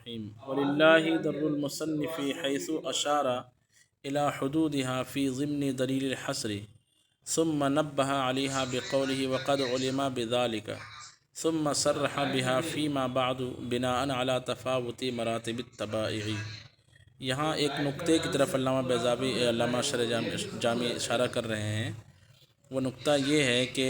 الرحیم وللہ در المصنف حیث اشار الى حدودها في ضمن دلیل الحصر ثم نبه عليها بقوله وقد علم بذلك ثم صرح بها فيما بعد بناء على تفاوت مراتب التبائع۔ یہاں ایک نقطے کی طرف علامہ بیضاوی علامہ شرح جامی اشارہ کر رہے ہیں۔ وہ نقطہ یہ ہے کہ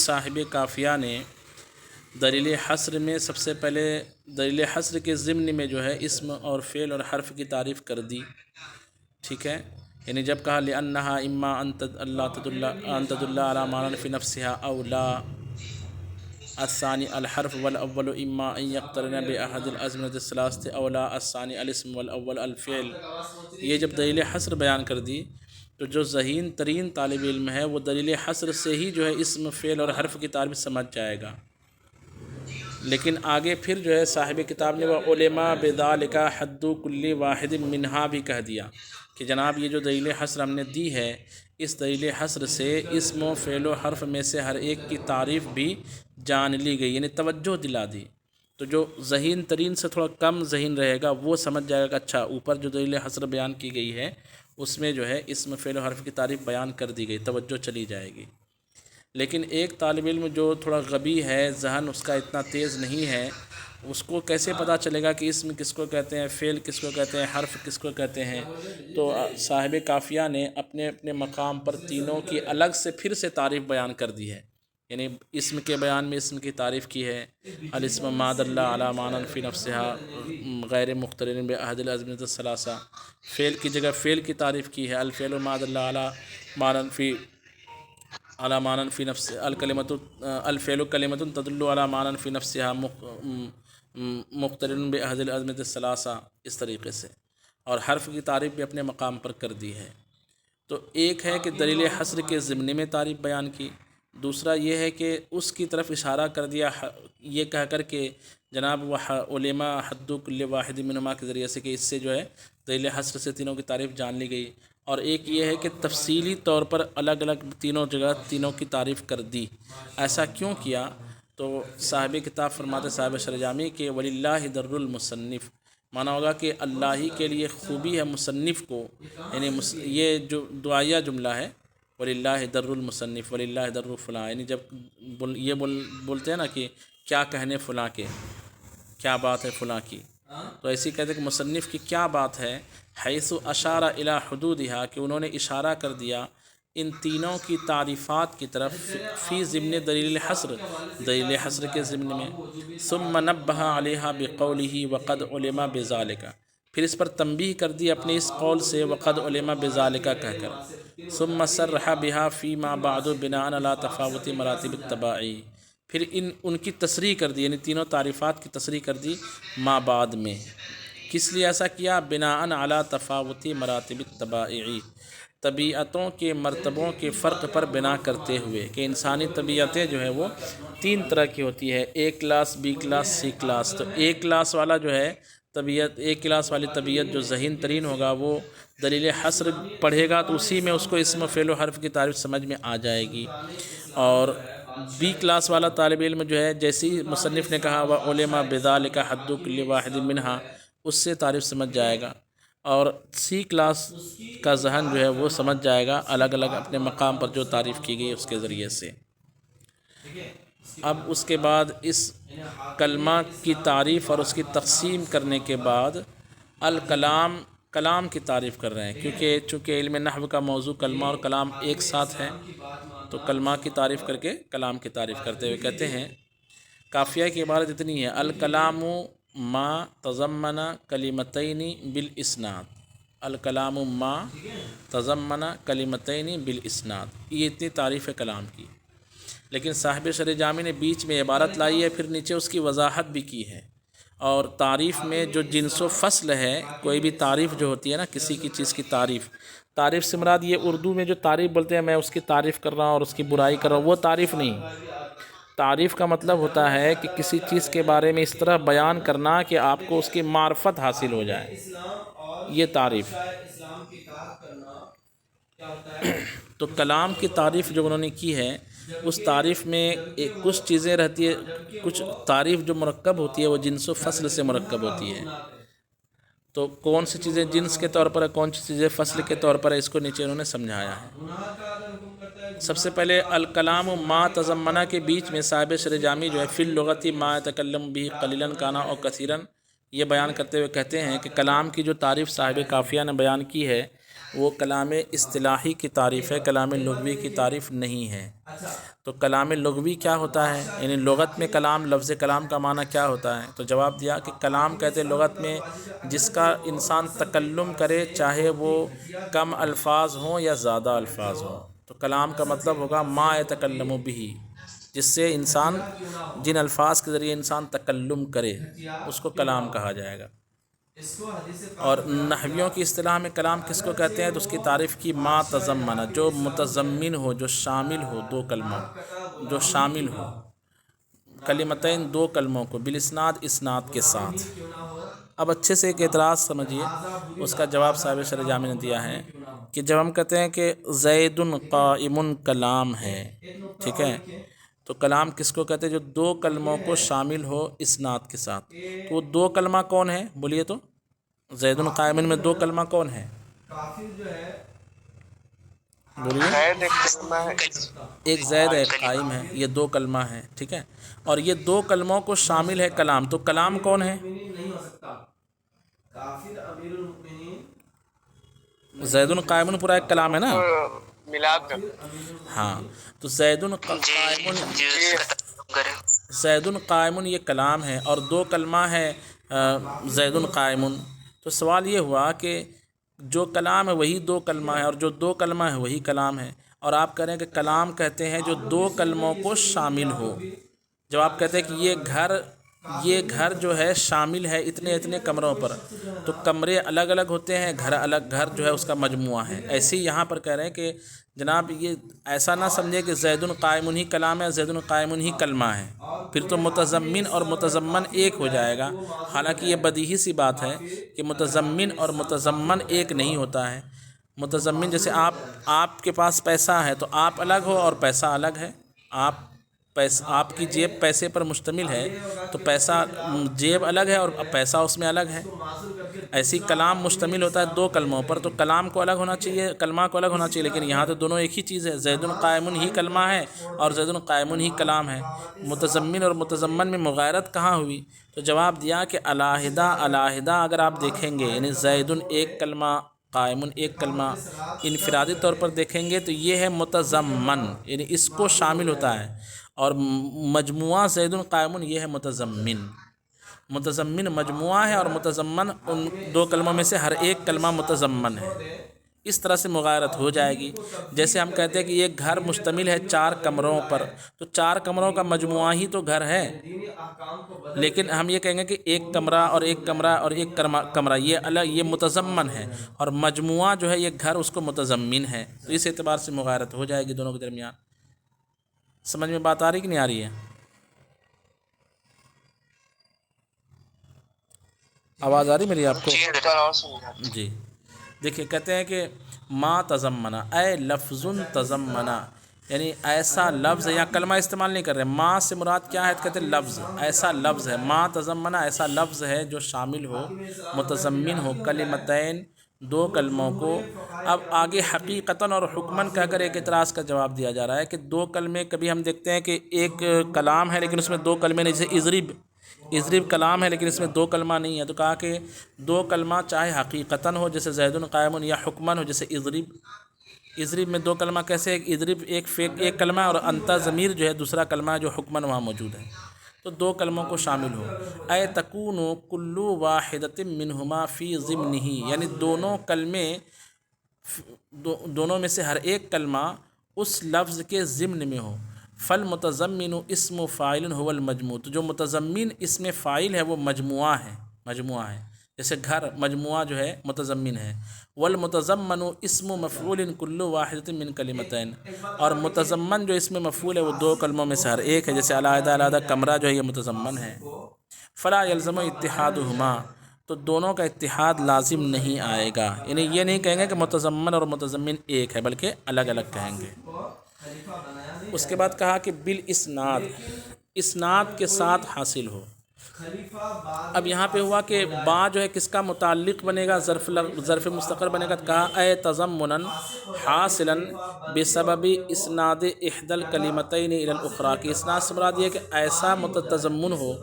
صاحب کافیہ نے دلیل حصر میں سب سے پہلے دلیل حصر کے ضمن میں جو ہے اسم اور فعل اور حرف کی تعریف کر دی، ٹھیک ہے، یعنی جب کہا لأنها اما ان تدل على معنى في نفسها او لا، الثاني الحرف والاول اما ان يقترن باحد الازمنة الثلاثة او لا، الثاني الاسم والاول الفعل۔ یہ جب دلیل حصر بیان کر دی تو جو ذہین ترین طالب علم ہے وہ دلیل حصر سے ہی جو ہے اسم فعل اور حرف کی تعریف سمجھ جائے گا، لیکن آگے پھر جو ہے صاحب کتاب نے وہ علماء بذالک حد کل واحد منہا بھی کہہ دیا کہ جناب یہ جو دلیل حصر ہم نے دی ہے، اس دلیل حصر سے اسم و فعل و حرف میں سے ہر ایک کی تعریف بھی جان لی گئی، یعنی توجہ دلا دی۔ تو جو ذہین ترین سے تھوڑا کم ذہین رہے گا وہ سمجھ جائے گا کہ اچھا اوپر جو دلیل حصر بیان کی گئی ہے اس میں جو ہے اسم فعل و حرف کی تعریف بیان کر دی گئی، توجہ چلی جائے گی۔ لیکن ایک طالب علم جو تھوڑا غبی ہے، ذہن اس کا اتنا تیز نہیں ہے، اس کو کیسے پتہ چلے گا کہ اسم کس کو کہتے ہیں، فعل کس کو کہتے ہیں، حرف کس کو کہتے ہیں؟ تو صاحب کافیہ نے اپنے اپنے مقام پر تینوں کی الگ سے پھر سے تعریف بیان کر دی ہے، یعنی اسم کے بیان میں اسم کی تعریف کی ہے، الاسم ما دل علی معنی فی نفسها غیر مقترن باحد الازمنة الثلاثة، فعل کی جگہ فعل کی تعریف کی ہے، الفعل ما دل علی معنی فی نفس الفعل کلمۃ تدل علی معنی فی نفسها مقترن باحد الازمنة الثلاثة، اس طریقے سے، اور حرف کی تعریف بھی اپنے مقام پر کر دی ہے۔ تو ایک ہے کہ دلیل حصر کے ضمن میں تعریف بیان کی، دوسرا یہ ہے کہ اس کی طرف اشارہ کر دیا یہ کہہ کر کہ جناب وہ علماء حد کل واحد منہما کے ذریعے سے، کہ اس سے جو ہے دلیل حصر سے تینوں کی تعریف جان لی گئی، اور ایک یہ ہے کہ تفصیلی طور پر الگ الگ تینوں جگہ تینوں کی تعریف کر دی۔ ایسا کیوں کیا؟ تو صاحب کتاب فرماتے صاحب شرح جامی کہ وللہ در المصنف، مانا ہوگا کہ اللہ ہی کے لیے خوبی ہے مصنف کو، یعنی یہ جو دعائیہ جملہ ہے وللہ در المصنف وللہ در فلاں، یعنی جب یہ بولتے ہیں نا کہ کیا کہنے فلاں کے، کیا بات ہے فلاں کی، تو ایسی کہتے ہیں کہ مصنف کی کیا بات ہے، حیث اشار الی حدودها، کہ انہوں نے اشارہ کر دیا ان تینوں کی تعریفات کی طرف، فی ضمن دلیل حصر، دلیل حصر کے ضمن میں، ثم نبہ علیہا بقولہ وقد علم بذالک، پھر اس پر تنبیہ کر دی اپنے اس قول سے وقد علم بذالک کہہ کر، ثم صرح بها فیما بعد بناء علی تفاوت مراتب التباعی، پھر ان کی تصریح کر دی، یعنی تینوں تعریفات کی تصریح کر دی ما بعد میں۔ کس لیے ایسا کیا؟ بناء علی تفاوت مراتب التباعی، طبیعتوں کے مرتبوں کے فرق پر بنا کرتے ہوئے، کہ انسانی طبیعتیں جو ہے وہ تین طرح کی ہوتی ہے، A class, B class, C class. تو اے کلاس والا جو ہے طبیعت، اے کلاس والی طبیعت جو ذہین ترین ہوگا وہ دلیل حصر پڑھے گا تو اسی میں اس کو اسم فعل و حرف کی تعریف سمجھ میں آ جائے گی، اور بی کلاس والا طالب علم جو ہے جیسی مصنف نے کہا وَعُلِمَ بِذَلِكَ حَدُّ كُلِّ وَاحِدٍ مِّنْهَا، اس سے تعریف سمجھ جائے گا، اور سی کلاس کا ذہن جو ہے وہ سمجھ جائے گا الگ الگ اپنے مقام پر جو تعریف کی گئی اس کے ذریعے سے۔ اب اس کے بعد اس کلمہ کی تعریف اور اس کی تقسیم کرنے کے بعد کلام کی تعریف کر رہے ہیں، چونکہ علم نحو کا موضوع کلمہ اور کلام ایک ساتھ ہے، تو کلمہ کی تعریف کر کے کلام کی تعریف کرتے ہوئے کہتے ہیں کافیہ کی عبارت اتنی ہے، الکلام ما تضمن کلمتین بالاسناد، الکلام ما تضمن کلمتین بالاسناد، یہ اتنی تعریف ہے کلام کی۔ لیکن صاحب شرح جامی نے بیچ میں عبارت لائی ہے، پھر نیچے اس کی وضاحت بھی کی ہے، اور تعریف میں جو جنس و فصل ہے، کوئی بھی تعریف جو ہوتی ہے نا کسی کی چیز کی تعریف سے مراد یہ اردو میں جو تعریف بولتے ہیں میں اس کی تعریف کر رہا ہوں اور اس کی برائی کر رہا ہوں، وہ تعریف نہیں۔ تعریف کا مطلب ہوتا ہے کہ کسی چیز کے بارے میں اس طرح بیان کرنا کہ آپ کو اس کی معرفت حاصل ہو جائے، یہ تعریف۔ تو کلام کی تعریف جو انہوں نے کی ہے اس تعریف میں کچھ چیزیں رہتی ہے، کچھ تعریف جو مرکب ہوتی ہے وہ جنس و فصل سے مرکب ہوتی ہے. تو کون سی چیزیں جنس کے طور پر ہے، کون سی چیزیں فصل کے طور پر ہے، اس کو نیچے انہوں نے سمجھایا ہے. سب سے پہلے الکلام ما تضمنہ کے بیچ میں صاحب شرح جامی جو ہے فی اللغتی ما یتکلم به قلیلا کانا او کثیرا، یہ بیان کرتے ہوئے کہتے ہیں کہ کلام کی جو تعریف صاحب کافیہ نے بیان کی ہے وہ کلام اصطلاحی کی تعریف ہے، کلام لغوی کی تعریف نہیں ہے. تو کلام لغوی کیا ہوتا ہے، یعنی لغت میں کلام، لفظ کلام کا معنی کیا ہوتا ہے؟ تو جواب دیا کہ کلام کہتے ہیں لغت میں جس کا انسان تکلم کرے، چاہے وہ کم الفاظ ہوں یا زیادہ الفاظ ہوں. تو کلام کا مطلب ہوگا ما یتکلم به، جس سے انسان، جن الفاظ کے ذریعے انسان تکلم کرے اس کو کلام کہا جائے گا. اور نحویوں کی اصطلاح میں کلام کس کو کہتے ہیں؟ تو اس کی تعریف کی ما تضمنہ، جو متضمن ہو، جو شامل ہو، دو کلموں، جو شامل ہو، کلمتین، دو کلموں کو، بالاسناد، اسناد کے ساتھ. اب اچھے سے ایک اعتراض سمجھیے، اس کا جواب صاحب شرح جامی نے دیا ہے کہ جب ہم کہتے ہیں کہ زید قائم کلام ہے، ٹھیک ہے، تو کلام کس کو کہتے ہیں؟ جو دو کلموں کو شامل ہو اسناد کے ساتھ. تو وہ دو کلمہ کون ہے بولیے؟ تو زید قائم میں دو کلمہ کون ہے بولیے؟ ایک زید ہے، ایک قائم ہے، یہ دو کلمہ ہے، ٹھیک ہے، اور یہ دو کلموں کو شامل ہے کلام. تو کلام کون ہے؟ زید قائم پورا ایک کلام ہے نا، ہاں. تو زید قائم یہ کلام ہے اور دو کلمہ ہے زید قائم. تو سوال یہ ہوا کہ جو کلام ہے وہی دو کلمہ ہے اور جو دو کلمہ ہے وہی کلام ہے، اور آپ کہہ رہے ہیں کہ کلام کہتے ہیں جو دو کلموں کو شامل ہو. جب آپ کہتے ہیں کہ یہ گھر جو ہے شامل ہے اتنے اتنے کمروں پر، تو کمرے الگ الگ ہوتے ہیں، گھر الگ، گھر جو ہے اس کا مجموعہ ہے. ایسے ہی یہاں پر کہہ رہے ہیں کہ جناب یہ ایسا نہ سمجھے کہ زید قائم ہی کلام ہے، زید قائم ہی کلمہ ہے، پھر تو متضمن اور متضمن ایک ہو جائے گا. حالانکہ یہ بدیہی سی بات ہے کہ متضمن اور متضمن ایک نہیں ہوتا ہے. متضمن جیسے آپ کے پاس پیسہ ہے تو آپ الگ ہو اور پیسہ الگ ہے. آپ کی جیب پیسے پر مشتمل ہے تو پیسہ، جیب الگ ہے اور پیسہ اس میں الگ ہے. ایسی کلام مشتمل ہوتا ہے دو کلموں پر، تو کلام کو الگ ہونا چاہیے، کلمہ کو الگ ہونا چاہیے، لیکن یہاں تو دونوں ایک ہی چیز ہے. زید قائم ہی کلمہ ہے اور زید قائم ہی کلام ہے. متضمن اور متضمن میں مغایرت کہاں ہوئی؟ تو جواب دیا کہ علیحدہ علیحدہ اگر آپ دیکھیں گے، یعنی زید ایک کلمہ، قائم ایک کلمہ، انفرادی طور پر دیکھیں گے تو یہ ہے متضمن، یعنی اس کو شامل ہوتا ہے، اور مجموعہ زید قائم یہ ہے متضمن. متضمن مجموعہ ہے اور متضمن ان دو کلموں میں سے ہر ایک کلمہ متضمن ہے. اس طرح سے مغایرت ہو جائے گی. جیسے ہم کہتے ہیں کہ یہ گھر مشتمل ہے 4 کمروں پر، تو 4 کمروں کا مجموعہ ہی تو گھر ہے، لیکن ہم یہ کہیں گے کہ ایک کمرہ اور ایک کمرہ اور ایک کمرہ یہ الگ، یہ متضمن ہے، اور مجموعہ جو ہے یہ گھر اس کو متضمن ہے. تو اس اعتبار سے مغایرت ہو جائے گی دونوں کے درمیان. سمجھ میں بات آ رہی کہ نہیں آ رہی ہے؟ آواز آ رہی میری آپ کو؟ جی دیکھیے، کہتے ہیں کہ ما تضمنہ، اے لفظ تضمنہ، یعنی ایسا لفظ، یا کلمہ استعمال نہیں کر رہے، ما سے مراد کیا ہے؟ کہتے ہیں لفظ، ایسا لفظ ہے. ما تضمنہ ایسا لفظ ہے جو شامل ہو، متضمن ہو، کلمتین، دو کلموں کو. اب آگے حقیقتاً اور حکماً کہہ کر ایک اعتراض کا جواب دیا جا رہا ہے کہ دو کلمے، کبھی ہم دیکھتے ہیں کہ ایک کلام ہے لیکن اس میں دو کلمے نہیں، جیسے اضرب کلام ہے لیکن اس میں دو کلمہ نہیں ہے. تو کہا کہ دو کلمہ چاہے حقیقتاً ہو جیسے زید قائم، یا حکماً ہو جیسے اضرب میں دو کلمہ کیسے؟ اضرب ایک کلمہ اور انت ضمیر جو ہے دوسرا کلمہ ہے جو حکماً وہاں موجود ہے. تو دو کلموں کو شامل ہو. اے تکون کل واحدۃ منہما فی ضمنہ، یعنی دونوں کلمے، دونوں میں سے ہر ایک کلمہ اس لفظ کے ضمن میں ہو. فالمتضمن اسم فاعل هو المجموع، تو جو متضمن اسم فاعل ہے وہ مجموعہ ہے. جیسے گھر مجموعہ جو ہے متضمن ہے. والمتضمن اسم مفعول کل واحدۃ من کلمتین، اور متضمن جو اسم مفعول ہے وہ دو کلموں میں سے ہر ایک ہے. جیسے علیحدہ علیحدہ کمرہ جو ہے یہ متضمن ہے. فلا یلزم اتحادہما، تو دونوں کا اتحاد لازم نہیں آئے گا، یعنی یہ نہیں کہیں گے کہ متضمن اور متضمن ایک ہے، بلکہ الگ الگ کہیں گے۔ اس کے بعد کہا کہ بالاسناد، اسناد کے ساتھ حاصل ہو۔ اب یہاں پہ ہوا کہ با جو ہے کس کا متعلق بنے گا، ظرف مستقر بنے گا، کہا اے تضمنا حاصلا بسبب اسناد احدى الکلمتین الی الاخری، کہ اسناد سے مراد یہ ہے کہ ایسا تضمن ہو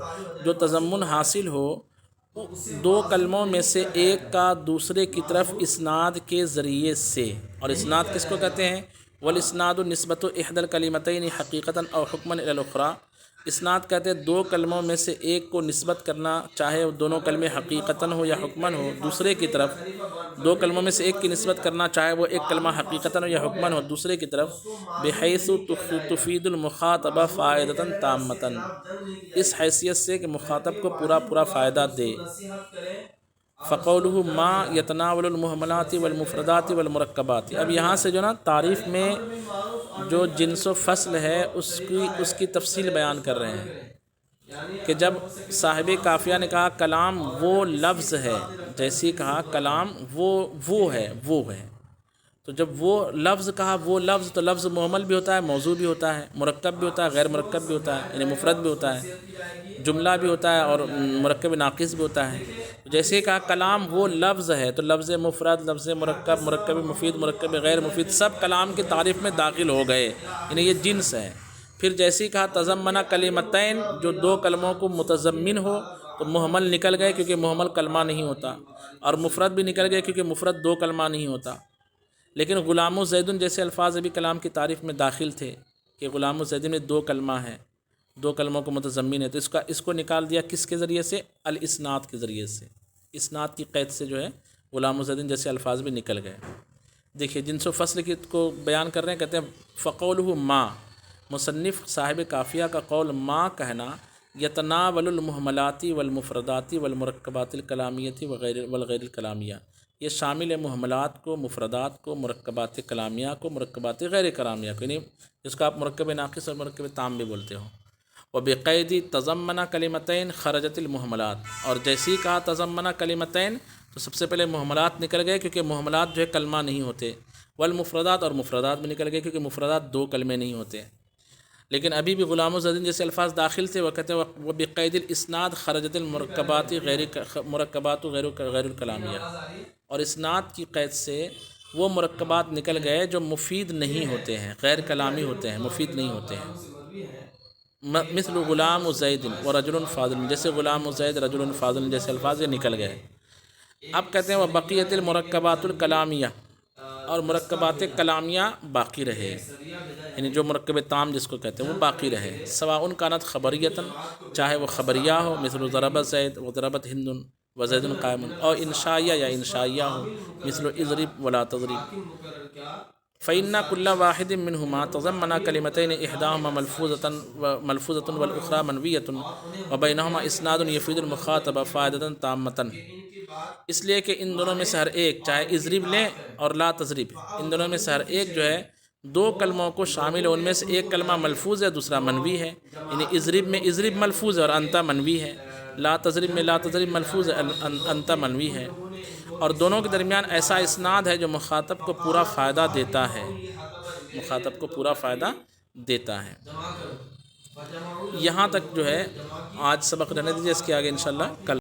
جو تضمن حاصل ہو دو کلموں میں سے ایک کا دوسرے کی طرف اسناد کے ذریعے سے۔ اور اسناد کس کو کہتے ہیں؟ والاسناد نسبت احدى الکلمتین حقیقتا او حکما الی الاخری، اسناد کہتے ہیں دو کلموں میں سے ایک کو نسبت کرنا، چاہے وہ دونوں کلمے حقیقتاً ہو یا حکماً ہو دوسرے کی طرف، دو کلموں میں سے ایک کی نسبت کرنا چاہے وہ ایک کلمہ حقیقتاً ہو یا حکماً ہو دوسرے کی طرف، بحیث تفید المخاطبہ فائدۃ تامۃ، اس حیثیت سے کہ مخاطب کو پورا فائدہ دے۔ فقولہ ما یتناول المہملات والمفردات والمرکبات، اب یہاں سے جو نا تعریف میں جو جنس و فصل ہے اس کی تفصیل بیان کر رہے ہیں کہ جب صاحب قافیہ نے کہا کلام وہ لفظ ہے، جیسے کہا کلام وہ ہے، تو جب وہ لفظ کہا وہ لفظ، تو لفظ محمل بھی ہوتا ہے، موضوع بھی ہوتا ہے، مرکب بھی ہوتا ہے، غیر مرکب بھی ہوتا ہے، یعنی مفرد بھی ہوتا ہے، جملہ بھی ہوتا ہے اور مرکب ناقص بھی ہوتا ہے۔ جیسے کہا کلام وہ لفظ ہے، تو لفظ مفرد، لفظ مرکب، مرکب مفید، مرکب غیر مفید، سب کلام کی تعریف میں داخل ہو گئے، یعنی یہ جنس ہے۔ پھر جیسے کہا تضمن کلمتین، جو دو کلموں کو متضمن ہو تو محمل نکل گئے کیونکہ محمل کلمہ نہیں ہوتا، اور مفرد بھی نکل گئے کیونکہ مفرد دو کلمہ نہیں ہوتا۔ لیکن غلام زید جیسے الفاظ ابھی کلام کی تعریف میں داخل تھے کہ غلام زید میں دو کلمہ ہے، دو کلموں کو متضمن ہے، تو اس کو نکال دیا کس کے ذریعے سے؟ الاسناد کے ذریعے سے، اسناد کی قید سے جو ہے غلام زید جیسے الفاظ بھی نکل گئے۔ دیکھیے جنس و فصل کی کو بیان کر رہے ہیں، کہتے ہیں فقولہ ما، مصنف صاحب قافیہ کا قول ما کہنا، یتناول المہملات والمفردات والمرکبات الکلامیۃ والغیر الکلامیہ، یہ شامل ہے محملات کو، مفردات کو، مرکبات کلامیہ کو، مرکبات غیر کلامیہ کو، یعنی جس کو آپ مرکب ناقص اور مرکب تام بھی بولتے ہو۔ وبقید تضمن کلمتین خرجت المحملات، اور جیسے ہی کہا تضمن کلمتین تو سب سے پہلے محملات نکل گئے کیونکہ محملات جو ہے کلمہ نہیں ہوتے، والمفردات، اور مفردات بھی نکل گئے کیونکہ مفردات دو کلمے نہیں ہوتے۔ لیکن ابھی بھی غلام زید جیسے الفاظ داخل تھے، وہ کہتے ہیں وبقید الاسناد خرجت المرکبات مرکبات غیر الکلامیہ، اور اسناد کی قید سے وہ مرکبات نکل گئے جو مفید نہیں ہوتے ہیں، غیر کلامی ہوتے ہیں، مفید نہیں ہوتے ہیں۔ مثل غلام زید و رجل فاضل، جیسے غلام زید، رجل فاضل جیسے الفاظ یہ نکل گئے۔ اب کہتے ہیں وبقیت المرکبات الکلامیہ، اور مرکبات کلامیہ باقی رہے، یعنی جو مرکب تام جس کو کہتے ہیں وہ باقی رہے، سواء کانت خبریتاً، چاہے وہ خبریہ ہو، مثل ضرب زید و ضربت ہند و زید قائم، اور انشائیہ یا انشائیہ ہو، مثل اضرب ولا تضرب۔ فإن كل واحد منهما تضمن كلمتين إحداهما ملفوظة والأخرى منوية وبينهما إسناد يفيد المخاطبة فائدة تامة، اس لیے کہ ان دونوں میں سے ہر ایک، چاہے اضرب لیں اور لا تضرب، ان دونوں میں سے ہر ایک جو ہے دو کلموں کو شامل ہے، ان میں سے ایک کلمہ ملفوظ ہے، دوسرا منوی ہے، یعنی اضرب میں اضرب ملفوظ ہے اور انت منوی ہے، لا تضرب میں لا تضرب ملفوظ ہے، انت منوی ہے، اور دونوں کے درمیان ایسا اسناد ہے جو مخاطب کو پورا فائدہ دیتا ہے، مخاطب کو پورا فائدہ دیتا ہے۔ یہاں تک جو ہے آج سبق رہنے دیجیے، اس کے آگے انشاءاللہ کل